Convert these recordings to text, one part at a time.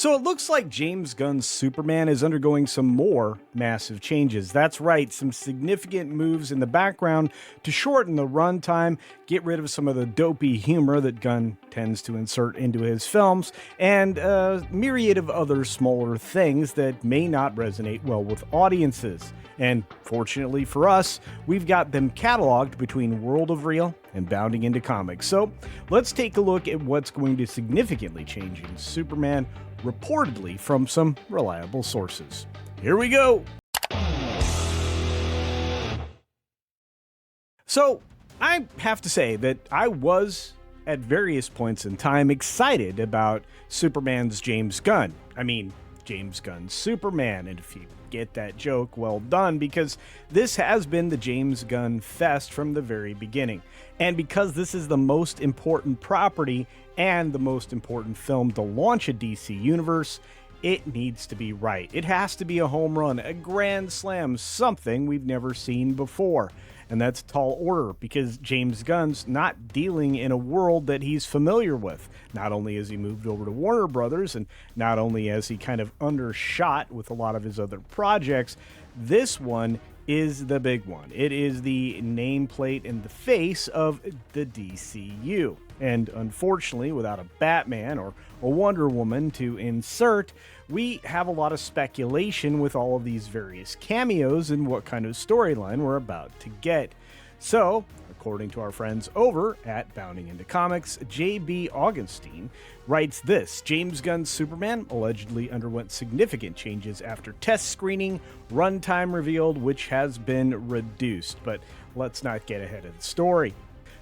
So it looks like James Gunn's Superman is undergoing some more massive changes. That's right, some significant moves in the background to shorten the runtime, get rid of some of the dopey humor that Gunn tends to insert into his films, and a myriad of other smaller things that may not resonate well with audiences. And fortunately for us, we've got them cataloged between World of Real and Bounding into Comics. So let's take a look at what's going to significantly change in Superman, reportedly from some reliable sources. Here we go! So, I have to say that I was, at various points in time, excited about Superman's James Gunn. I mean, James Gunn's Superman, and if you get that joke, well done, because this has been the James Gunn fest from the very beginning. And because this is the most important property and the most important film to launch a DC universe, it needs to be right. It has to be a home run, a grand slam, something we've never seen before. And that's a tall order because James Gunn's not dealing in a world that he's familiar with. Not only has he moved over to Warner Brothers, and not only has he kind of undershot with a lot of his other projects, this one is the big one. It is the nameplate and the face of the DCU. And unfortunately, without a Batman or a Wonder Woman to insert, we have a lot of speculation with all of these various cameos and what kind of storyline we're about to get. So, according to our friends over at Bounding into Comics, J.B. Augustine writes this: James Gunn's Superman allegedly underwent significant changes after test screening, runtime revealed, which has been reduced. But let's not get ahead of the story.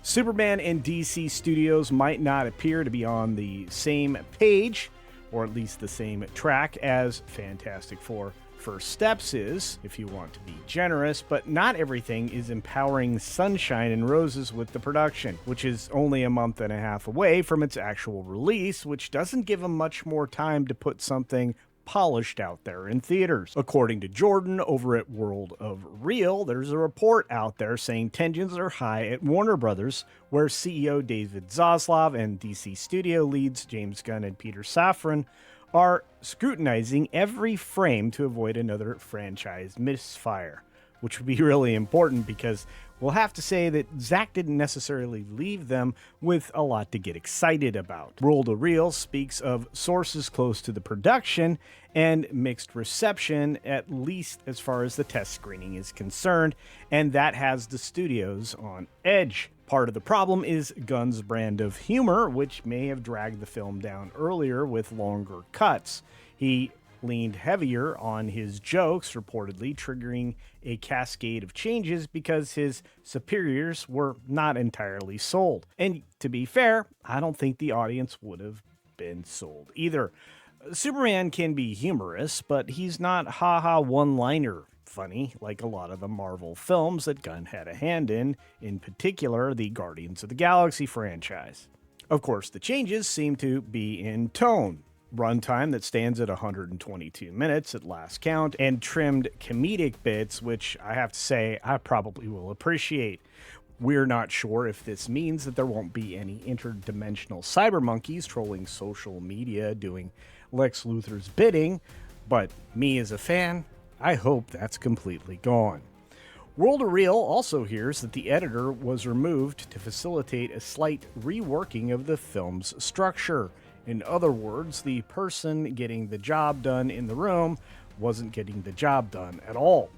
Superman and DC Studios might not appear to be on the same page, or at least the same track, as Fantastic Four First Steps is, if you want to be generous, but not everything is empowering sunshine and roses with the production, which is only a month and a half away from its actual release, which doesn't give them much more time to put something polished out there in theaters. According to Jordan over at World of Real, there's a report out there saying tensions are high at Warner Brothers, where CEO David Zaslav and DC Studio leads James Gunn and Peter Safran are scrutinizing every frame to avoid another franchise misfire, which would be really important because we'll have to say that Zack didn't necessarily leave them with a lot to get excited about. World of Real speaks of sources close to the production and mixed reception, at least as far as the test screening is concerned, and that has the studios on edge. Part of the problem is Gunn's brand of humor, which may have dragged the film down earlier with longer cuts. He leaned heavier on his jokes, reportedly triggering a cascade of changes because his superiors were not entirely sold. And to be fair, I don't think the audience would have been sold either. Superman can be humorous, but he's not ha-ha one-liner funny like a lot of the Marvel films that Gunn had a hand in particular the Guardians of the Galaxy franchise. Of course, the changes seem to be in tone. Runtime that stands at 122 minutes at last count, and trimmed comedic bits, which I have to say I probably will appreciate. We're not sure if this means that there won't be any interdimensional cyber monkeys trolling social media doing Lex Luthor's bidding, but me as a fan, I hope that's completely gone. World of Real also hears that the editor was removed to facilitate a slight reworking of the film's structure. In other words, the person getting the job done in the room wasn't getting the job done at all.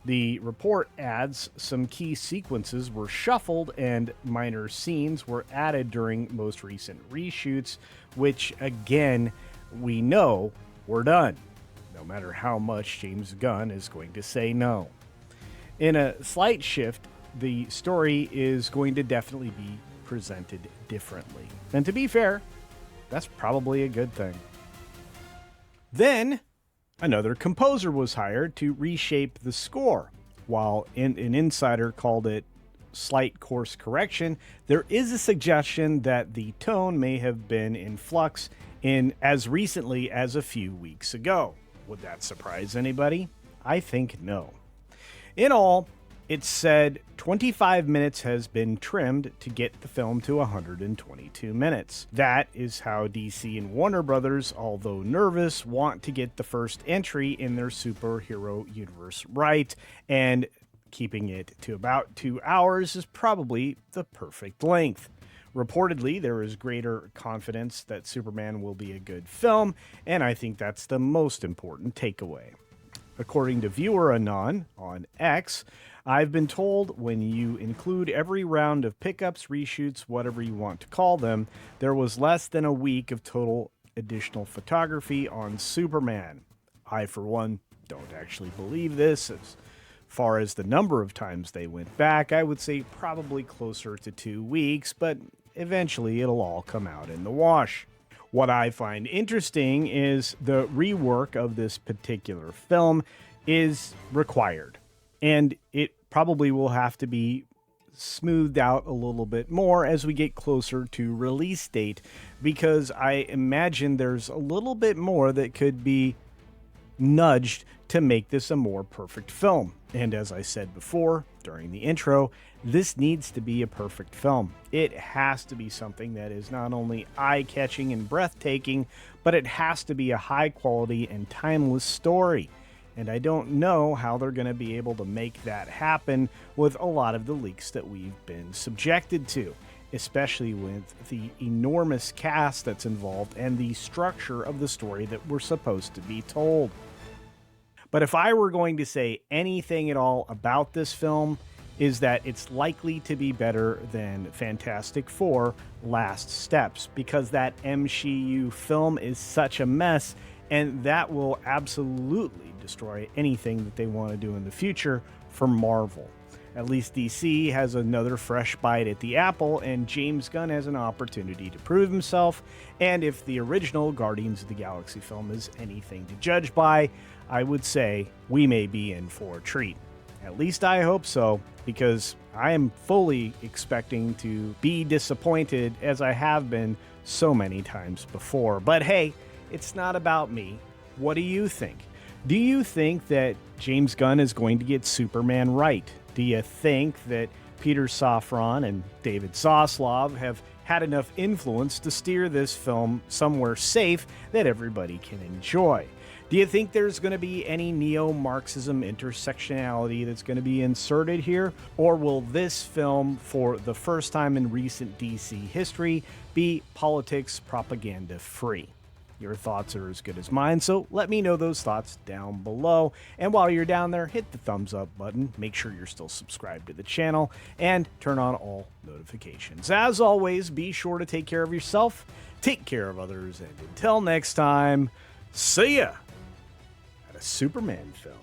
The report adds some key sequences were shuffled and minor scenes were added during most recent reshoots, which again, we know were done, no matter how much James Gunn is going to say no. In a slight shift, the story is going to definitely be presented differently. And to be fair, that's probably a good thing. Then, another composer was hired to reshape the score. While an insider called it slight course correction, there is a suggestion that the tone may have been in flux in as recently as a few weeks ago. Would that surprise anybody? I think no. In all, It said 25 minutes has been trimmed to get the film to 122 minutes. That is how DC and Warner Brothers, although nervous, want to get the first entry in their superhero universe right, and keeping it to about 2 hours is probably the perfect length. Reportedly, there is greater confidence that Superman will be a good film, and I think that's the most important takeaway. According to Viewer Anon on X, I've been told when you include every round of pickups, reshoots, whatever you want to call them, there was less than a week of total additional photography on Superman. I, for one, don't actually believe this. As far as the number of times they went back, I would say probably closer to 2 weeks, but eventually it'll all come out in the wash. What I find interesting is the rework of this particular film is required, and it probably will have to be smoothed out a little bit more as we get closer to release date, because I imagine there's a little bit more that could be nudged to make this a more perfect film. And as I said before during the intro, this needs to be a perfect film. It has to be something that is not only eye-catching and breathtaking, but it has to be a high-quality and timeless story. And I don't know how they're going to be able to make that happen with a lot of the leaks that we've been subjected to, especially with the enormous cast that's involved and the structure of the story that we're supposed to be told. But if I were going to say anything at all about this film, is that it's likely to be better than Fantastic Four: Last Steps, because that MCU film is such a mess, and that will absolutely destroy anything that they want to do in the future for Marvel. At least DC has another fresh bite at the apple, and James Gunn has an opportunity to prove himself. And if the original Guardians of the Galaxy film is anything to judge by, I would say we may be in for a treat. At least I hope so, because I am fully expecting to be disappointed, as I have been so many times before. But hey, it's not about me. What do you think? Do you think that James Gunn is going to get Superman right? Do you think that Peter Safran and David Zaslav have had enough influence to steer this film somewhere safe that everybody can enjoy? Do you think there's going to be any neo-Marxism intersectionality that's going to be inserted here? Or will this film, for the first time in recent DC history, be politics propaganda free? Your thoughts are as good as mine, so let me know those thoughts down below. And while you're down there, hit the thumbs up button, make sure you're still subscribed to the channel, and turn on all notifications. As always, be sure to take care of yourself, take care of others, and until next time, see ya at a Superman film.